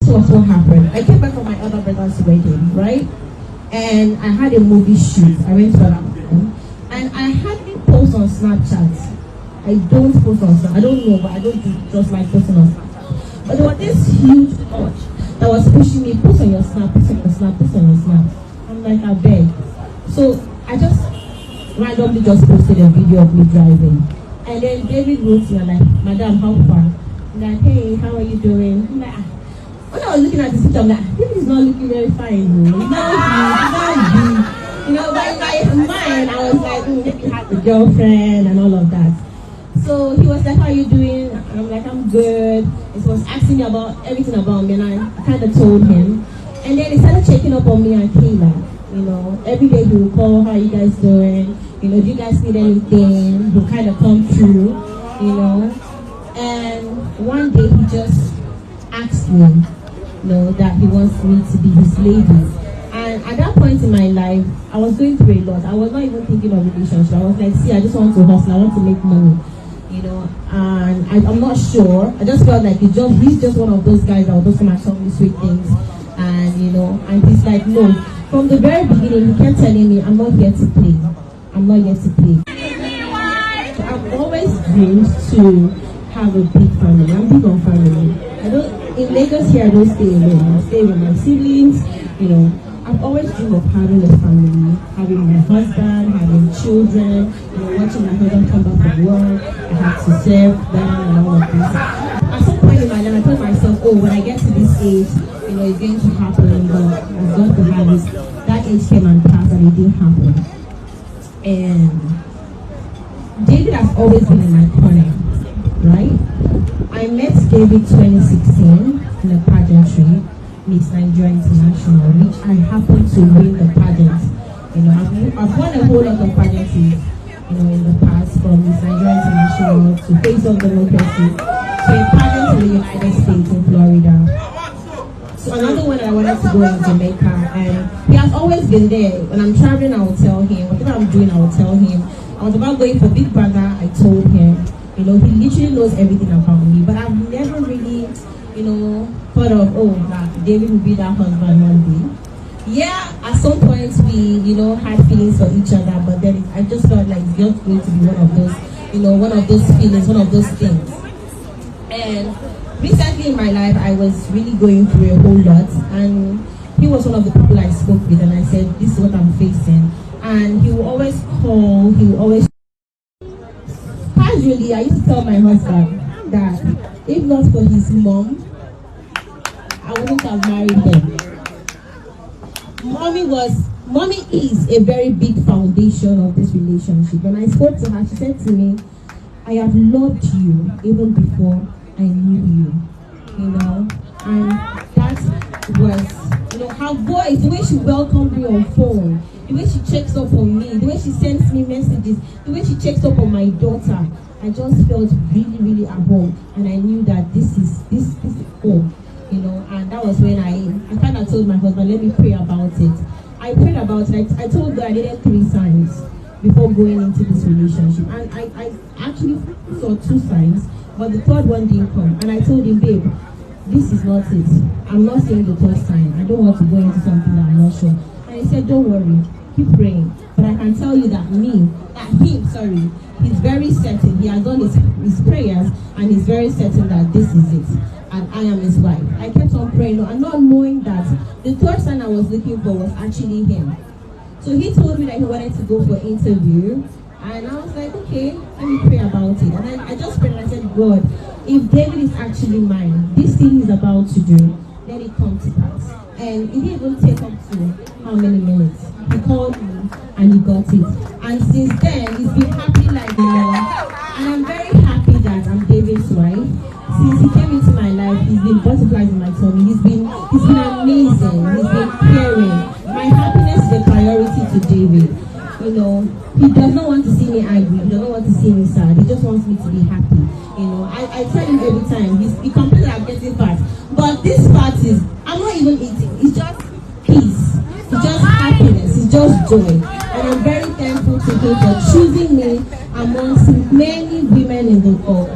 So what happened? I came back from my other brother's wedding, right? And I had a movie shoot. I went to that one. And I hardly post on Snapchat. I don't post on Snapchat. I don't know, but I don't just like posting on Snapchat. But there was this huge urge that was pushing me, post on your Snap, post on your Snap, post on your Snap. I'm like, I beg. So I just randomly just posted a video of me driving. And then David wrote me, like, Madam, how far? I'm like, hey, how are you doing? I'm like, when I was looking at this picture, I'm like, David is not looking very fine. He's not you know, but in my mind, I was like, maybe he had a girlfriend and all of that. So he was like, how are you doing? And I'm like, I'm good. He was asking me about everything about me, and I kind of told him. And then he started checking up on me and Kayla. You know, every day he would call, how are you guys doing? You know, do you guys need anything? He'll kind of come through, you know. And one day he just asked me, you know, that he wants me to be his lady. And at that point in my life, I was going through a lot. I was not even thinking of relationship. I was like, see, I just want to hustle. I want to make money, you know. And I'm not sure. I just felt like he's just one of those guys that will just come and tell me sweet things. And, you know, and he's like, no. From the very beginning, he kept telling me, I'm not here to play. I'm not here to play. So I've always dreamed to have a big family. I'm big on family. In Lagos here, I don't stay alone. I stay with my siblings, you know. I've always dreamed of having a family, having my husband, having children, you know, watching my husband come back from work. I have to serve them and all of this. At some point in my life, I told myself, oh, when I get to this age, you know, it's going to happen, but I've got to have this. That age came and passed and it didn't happen. And David has always been in my corner, right? I met David 2016 in a pageantry. Miss Nigeria International, which I happened to win the pageant. You know, I've won a whole lot of pageantries, you know, in the past, from Miss Nigeria International to Face of Democracy to a pageant in the United States in Florida. So another one I wanted to go in Jamaica, and he has always been there. When I'm traveling, I will tell him. Whatever I'm doing, I will tell him. I was about going for Big Brother, I told him. You know, he literally knows everything about me, but I've never really, you know, thought of, oh, that David will be that husband one day. Yeah, at some point we, you know, had feelings for each other, but then I just felt like it's just going to be one of those, you know, one of those feelings, one of those things. And recently in my life, I was really going through a whole lot, and he was one of the people I spoke with, and I said, this is what I'm facing. And he will always call, he will always... Casually, I used to tell my husband that if not for his mom, I wouldn't have married him. Mommy is a very big foundation of this relationship. When I spoke to her, she said to me, I have loved you even before I knew you, you know. And that was, you know, her voice, the way she welcomed me on phone, the way she checks up on me, the way she sends me messages, the way she checks up on my daughter. I just felt really, really at home, and I knew that this is home, you know. And that was when I kind of told my husband, let me pray about it. I prayed about it. I told God I needed 3 signs before going into this relationship, and I actually saw 2 signs, but the 3rd one didn't come. And I told him, babe, this is not it. I'm not seeing the 3rd sign. I don't want to go into something that I'm not sure. And he said, don't worry, keep praying. But I can tell you that he's very certain. He has done his prayers, and he's very certain that this is it, and I am his wife. I kept on praying, and not knowing that the 3rd sign I was looking for was actually him. So he told me that he wanted to go for interview, and I was like, okay, let me pray about it. And then I just prayed and I said, God, if David is actually mine, this thing he's about to do, let it come to pass. And it didn't even take up to how many minutes. He called me and he got it. And since then, he's been happy like the Lord. And I'm very happy that I'm David's wife. Since he came into my life, he's been butterflies in my tummy. He's been amazing. He's been caring. My happiness is a priority to David. You know, he does not want to see me angry. He does not want to see me sad. He just wants me to be happy. You know, I tell him every time. He complains that I'm getting fat. But this fat is, I'm not even eating. It's just peace. It's just happiness. It's just joy. And I'm very thankful to him for choosing me amongst many women in the world.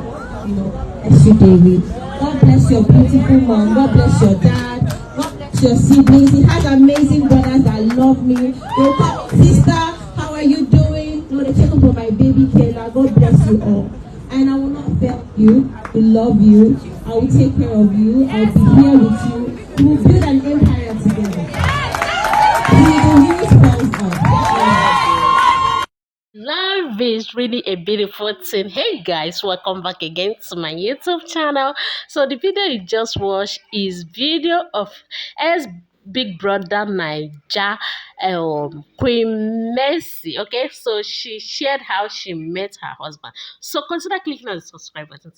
You know, bless you, David. God God bless your beautiful mom. God bless your dad. God bless your siblings. He has amazing brothers that love me. They'll call me, sister, how are you doing? No, they check up on my baby Kayla. God bless you all. And I will not fail you. I will love you. I will take care of you. I will be here with you. We will build an empire together. We will use spells up. Love is really a beautiful thing. Hey guys, welcome back again to my YouTube channel. So the video you just watched is video of S Big Brother Naija Queen Mercy. Okay, so she shared how she met her husband. So consider clicking on the subscribe button.